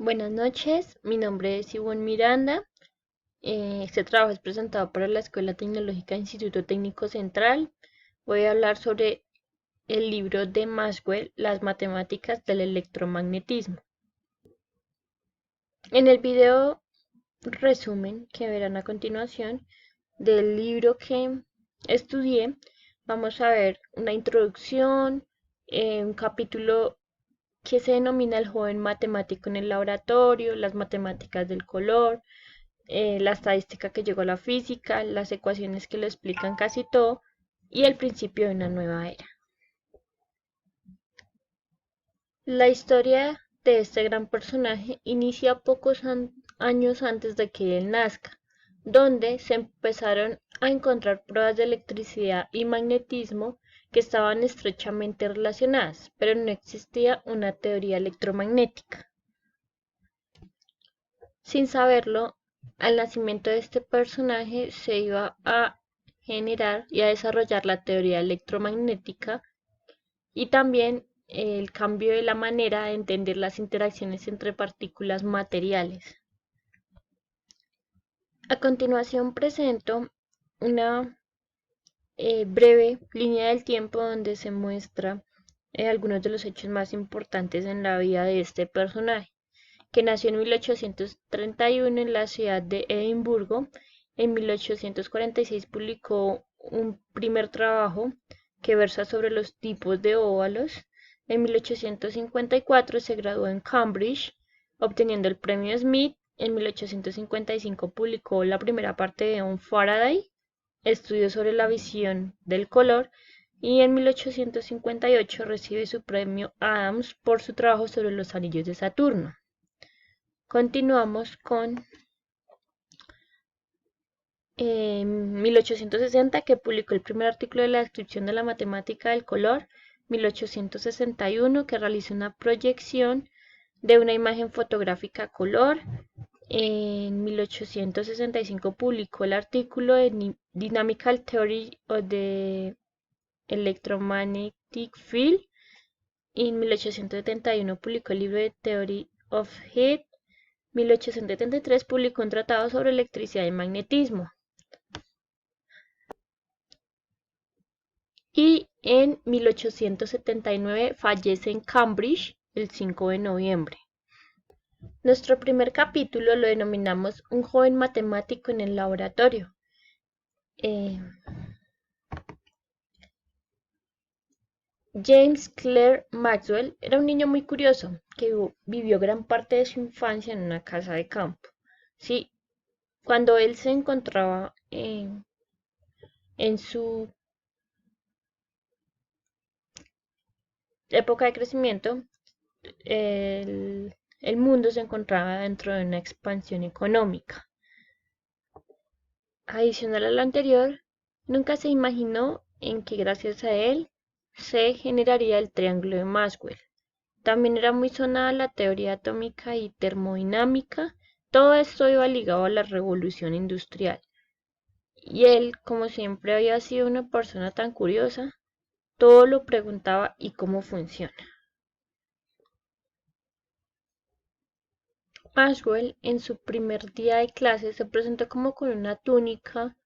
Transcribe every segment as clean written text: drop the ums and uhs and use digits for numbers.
Buenas noches, mi nombre es Ivonne Miranda. Este trabajo es presentado para la Escuela Tecnológica Instituto Técnico Central. Voy a hablar sobre el libro de Maxwell, Las matemáticas del electromagnetismo. En el video resumen que verán a continuación del libro que estudié, vamos a ver una introducción, un capítulo que se denomina el joven matemático en el laboratorio, las matemáticas del color, la estadística que llegó a la física, las ecuaciones que lo explican casi todo y el principio de una nueva era. La historia de este gran personaje inicia pocos años antes de que él nazca, donde se empezaron a encontrar pruebas de electricidad y magnetismo que estaban estrechamente relacionadas, pero no existía una teoría electromagnética. Sin saberlo, al nacimiento de este personaje se iba a generar y a desarrollar la teoría electromagnética y también el cambio de la manera de entender las interacciones entre partículas materiales. A continuación presento una breve línea del tiempo donde se muestra algunos de los hechos más importantes en la vida de este personaje, que nació en 1831 en la ciudad de Edimburgo. En 1846 publicó un primer trabajo que versa sobre los tipos de óvalos. En 1854 se graduó en Cambridge, obteniendo el premio Smith. En 1855 publicó la primera parte de un Faraday, estudios sobre la visión del color, y en 1858 recibe su premio Adams por su trabajo sobre los anillos de Saturno. Continuamos con 1860, que publicó el primer artículo de la descripción de la matemática del color. 1861, que realizó una proyección de una imagen fotográfica a color. En 1865 publicó el artículo de Dynamical Theory of the Electromagnetic Field. En 1871 publicó el libro de Theory of Heat. 1873 publicó un tratado sobre electricidad y magnetismo. Y en 1879 fallece en Cambridge el 5 de noviembre. Nuestro primer capítulo lo denominamos Un joven matemático en el laboratorio. James Clerk Maxwell era un niño muy curioso que vivió gran parte de su infancia en una casa de campo. Sí, cuando él se encontraba en su época de crecimiento, el mundo se encontraba dentro de una expansión económica. Adicional a lo anterior, nunca se imaginó en que gracias a él se generaría el triángulo de Maxwell. También era muy sonada la teoría atómica y termodinámica. Todo esto iba ligado a la revolución industrial. Y él, como siempre había sido una persona tan curiosa, todo lo preguntaba y cómo funciona. Maxwell, en su primer día de clase, se presentó como con una túnica,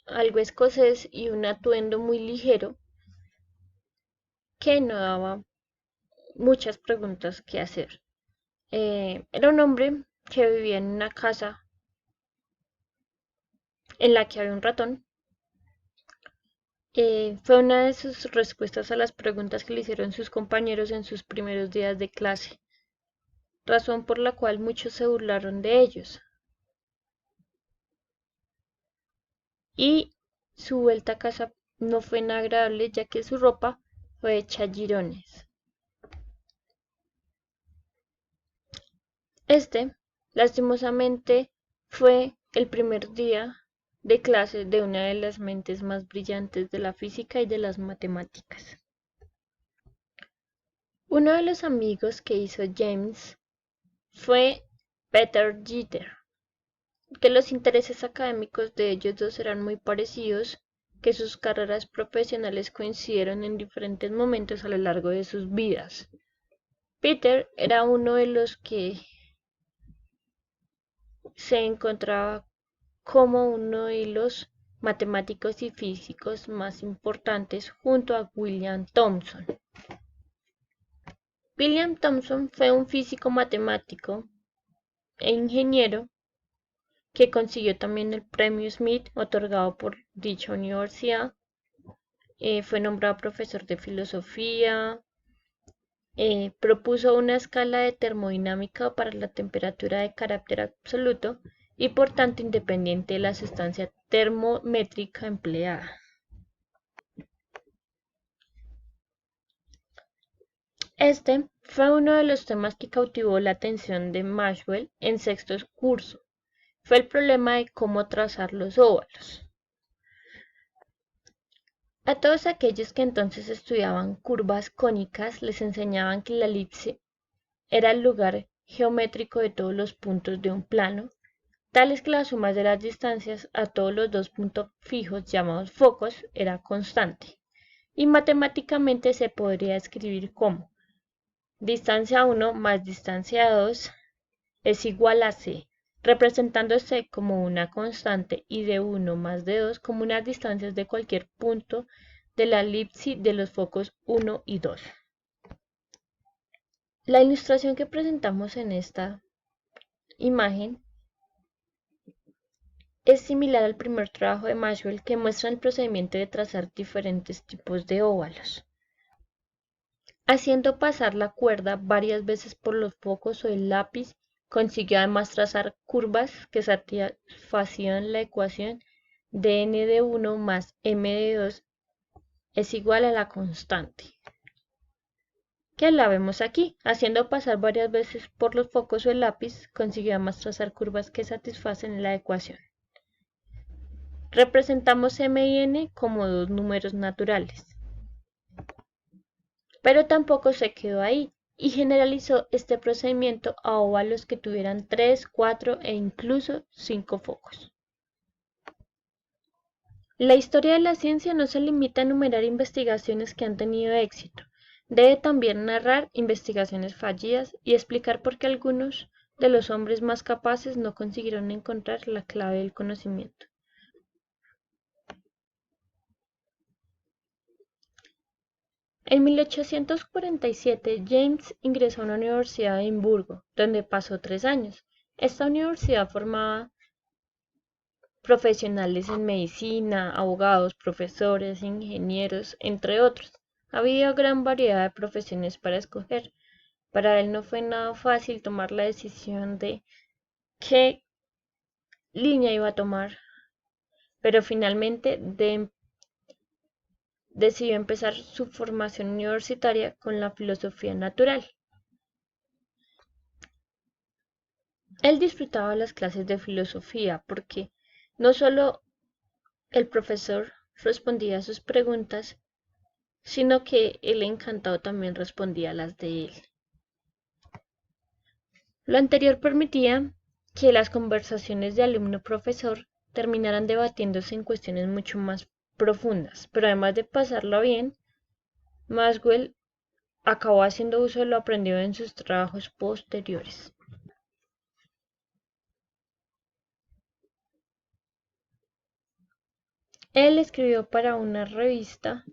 algo escocés y un atuendo muy ligero que no daba muchas preguntas que hacer. Era un hombre que vivía en una casa en la que había un ratón. Fue una de sus respuestas a las preguntas que le hicieron sus compañeros en sus primeros días de clase, razón por la cual muchos se burlaron de ellos. Y su vuelta a casa no fue nada agradable, ya que su ropa fue hecha jirones. Este, lastimosamente, fue el primer día de clase de una de las mentes más brillantes de la física y de las matemáticas. Uno de los amigos que hizo James fue Peter Jeter, que los intereses académicos de ellos dos eran muy parecidos, que sus carreras profesionales coincidieron en diferentes momentos a lo largo de sus vidas. Peter era uno de los que se encontraba como uno de los matemáticos y físicos más importantes junto a William Thomson. William Thomson fue un físico matemático e ingeniero que consiguió también el premio Smith otorgado por dicha universidad. Fue nombrado profesor de filosofía. Propuso una escala de termodinámica para la temperatura de carácter absoluto y por tanto independiente de la sustancia termométrica empleada. Este fue uno de los temas que cautivó la atención de Maxwell en sexto curso. Fue el problema de cómo trazar los óvalos. A todos aquellos que entonces estudiaban curvas cónicas les enseñaban que la elipse era el lugar geométrico de todos los puntos de un plano, tales que la suma de las distancias a todos los dos puntos fijos llamados focos era constante, y matemáticamente se podría escribir como distancia 1 más distancia 2 es igual a c, representándose como una constante y de 1 más de 2 como unas distancias de cualquier punto de la elipse de los focos 1 y 2. La ilustración que presentamos en esta imagen es similar al primer trabajo de Maxwell que muestra el procedimiento de trazar diferentes tipos de óvalos. Haciendo pasar la cuerda varias veces por los focos o el lápiz, consiguió además trazar curvas que satisfacían la ecuación de n de 1 más m de 2 es igual a la constante, que la vemos aquí. Haciendo pasar varias veces por los focos o el lápiz, consiguió además trazar curvas que satisfacen la ecuación. Representamos m y n como dos números naturales. Pero tampoco se quedó ahí y generalizó este procedimiento a óvalos que tuvieran 3, 4 e incluso 5 focos. La historia de la ciencia no se limita a enumerar investigaciones que han tenido éxito, debe también narrar investigaciones fallidas y explicar por qué algunos de los hombres más capaces no consiguieron encontrar la clave del conocimiento. En 1847, James ingresó a una universidad de Edimburgo, donde pasó 3 años. Esta universidad formaba profesionales en medicina, abogados, profesores, ingenieros, entre otros. Había gran variedad de profesiones para escoger. Para él no fue nada fácil tomar la decisión de qué línea iba a tomar, pero finalmente decidió empezar su formación universitaria con la filosofía natural. Él disfrutaba las clases de filosofía porque no solo el profesor respondía a sus preguntas, sino que él encantado también respondía a las de él. Lo anterior permitía que las conversaciones de alumno-profesor terminaran debatiéndose en cuestiones mucho más profundas, pero además de pasarlo bien, Maxwell acabó haciendo uso de lo aprendido en sus trabajos posteriores. Él escribió para una revista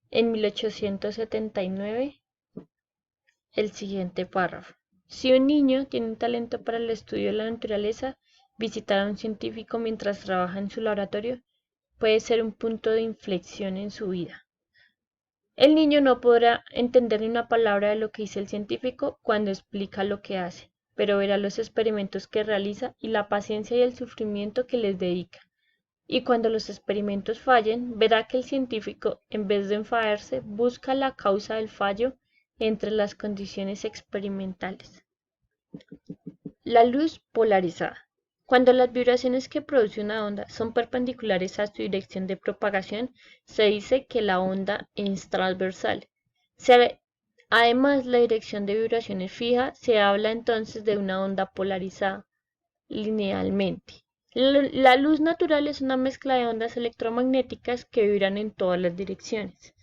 en 1879 el siguiente párrafo: si un niño tiene un talento para el estudio de la naturaleza, visitar a un científico mientras trabaja en su laboratorio puede ser un punto de inflexión en su vida. El niño no podrá entender ni una palabra de lo que dice el científico cuando explica lo que hace, pero verá los experimentos que realiza y la paciencia y el sufrimiento que les dedica. Y cuando los experimentos fallen, verá que el científico, en vez de enfadarse, busca la causa del fallo entre las condiciones experimentales. La luz polarizada. Cuando las vibraciones que produce una onda son perpendiculares a su dirección de propagación, se dice que la onda es transversal. Si además la dirección de vibración es fija, se habla entonces de una onda polarizada linealmente. La luz natural es una mezcla de ondas electromagnéticas que vibran en todas las direcciones.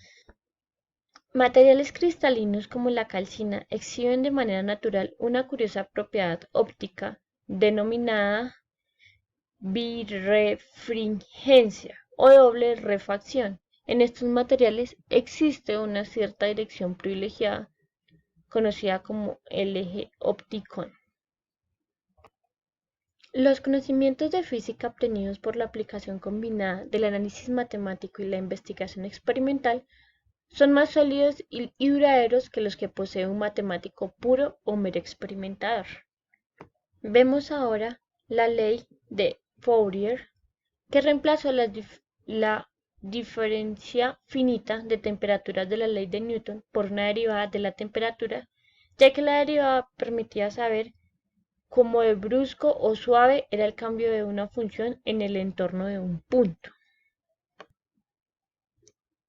Materiales cristalinos como la calcina exhiben de manera natural una curiosa propiedad óptica denominada birrefringencia o doble refracción. En estos materiales existe una cierta dirección privilegiada, conocida como el eje óptico. Los conocimientos de física obtenidos por la aplicación combinada del análisis matemático y la investigación experimental son más sólidos y duraderos que los que posee un matemático puro o mero experimentador. Vemos ahora la ley de Fourier, que reemplazó la diferencia finita de temperaturas de la ley de Newton por una derivada de la temperatura, ya que la derivada permitía saber cómo de brusco o suave era el cambio de una función en el entorno de un punto.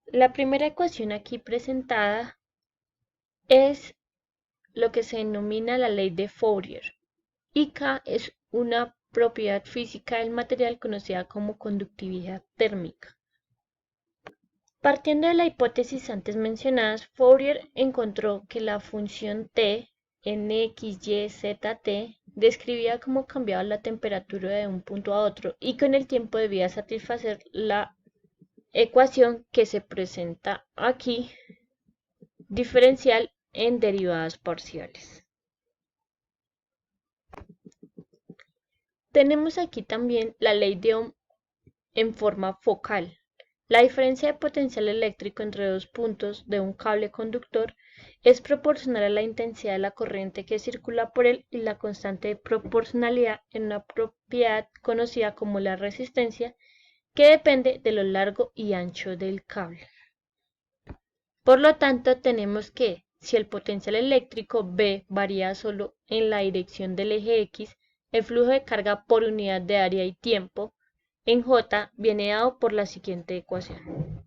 La primera ecuación aquí presentada es lo que se denomina la ley de Fourier, y K es una propiedad física del material conocida como conductividad térmica. Partiendo de la hipótesis antes mencionadas, Fourier encontró que la función t en x, y, z, t describía cómo cambiaba la temperatura de un punto a otro y con el tiempo debía satisfacer la ecuación que se presenta aquí, diferencial en derivadas parciales. Tenemos aquí también la ley de Ohm en forma focal. La diferencia de potencial eléctrico entre dos puntos de un cable conductor es proporcional a la intensidad de la corriente que circula por él y la constante de proporcionalidad en una propiedad conocida como la resistencia, que depende de lo largo y ancho del cable. Por lo tanto, tenemos que, si el potencial eléctrico B varía solo en la dirección del eje X, el flujo de carga por unidad de área y tiempo en J viene dado por la siguiente ecuación.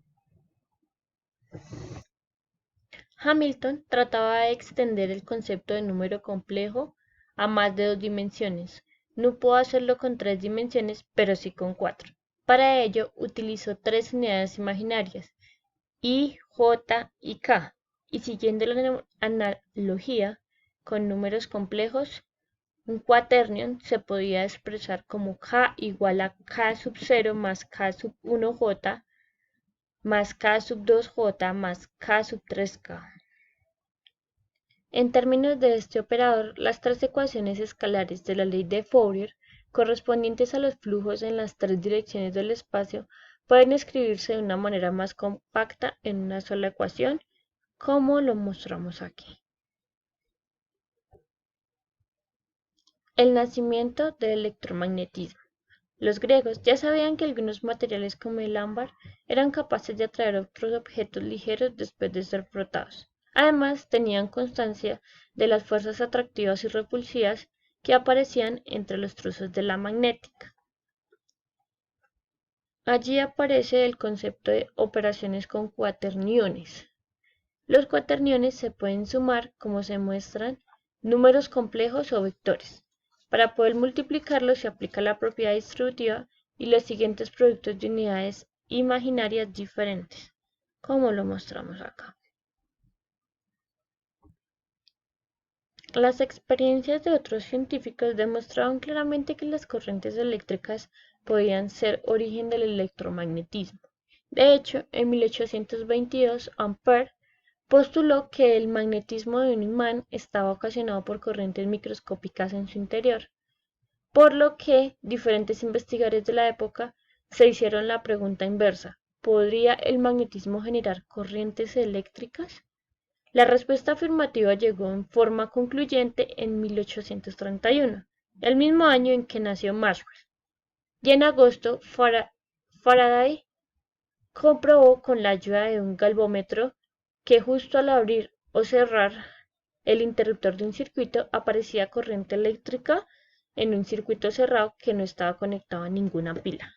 Hamilton trataba de extender el concepto de número complejo a más de 2 dimensiones. No pudo hacerlo con 3 dimensiones, pero sí con 4. Para ello, utilizó 3 unidades imaginarias, I, J y K, y siguiendo la analogía con números complejos, un cuaternion se podía expresar como K igual a K sub 0 más K sub 1J más K sub 2J más K sub 3K. En términos de este operador, las tres ecuaciones escalares de la ley de Fourier, correspondientes a los flujos en las tres direcciones del espacio, pueden escribirse de una manera más compacta en una sola ecuación, como lo mostramos aquí. El nacimiento del electromagnetismo. Los griegos ya sabían que algunos materiales como el ámbar eran capaces de atraer otros objetos ligeros después de ser frotados. Además, tenían constancia de las fuerzas atractivas y repulsivas que aparecían entre los trozos de la magnética. Allí aparece el concepto de operaciones con cuaterniones. Los cuaterniones se pueden sumar, como se muestran, números complejos o vectores. Para poder multiplicarlos se aplica la propiedad distributiva y los siguientes productos de unidades imaginarias diferentes, como lo mostramos acá. Las experiencias de otros científicos demostraron claramente que las corrientes eléctricas podían ser origen del electromagnetismo. De hecho, en 1822, Ampère postuló que el magnetismo de un imán estaba ocasionado por corrientes microscópicas en su interior, por lo que diferentes investigadores de la época se hicieron la pregunta inversa: ¿podría el magnetismo generar corrientes eléctricas? La respuesta afirmativa llegó en forma concluyente en 1831, el mismo año en que nació Maxwell, y en agosto Faraday comprobó con la ayuda de un galvómetro que justo al abrir o cerrar el interruptor de un circuito aparecía corriente eléctrica en un circuito cerrado que no estaba conectado a ninguna pila.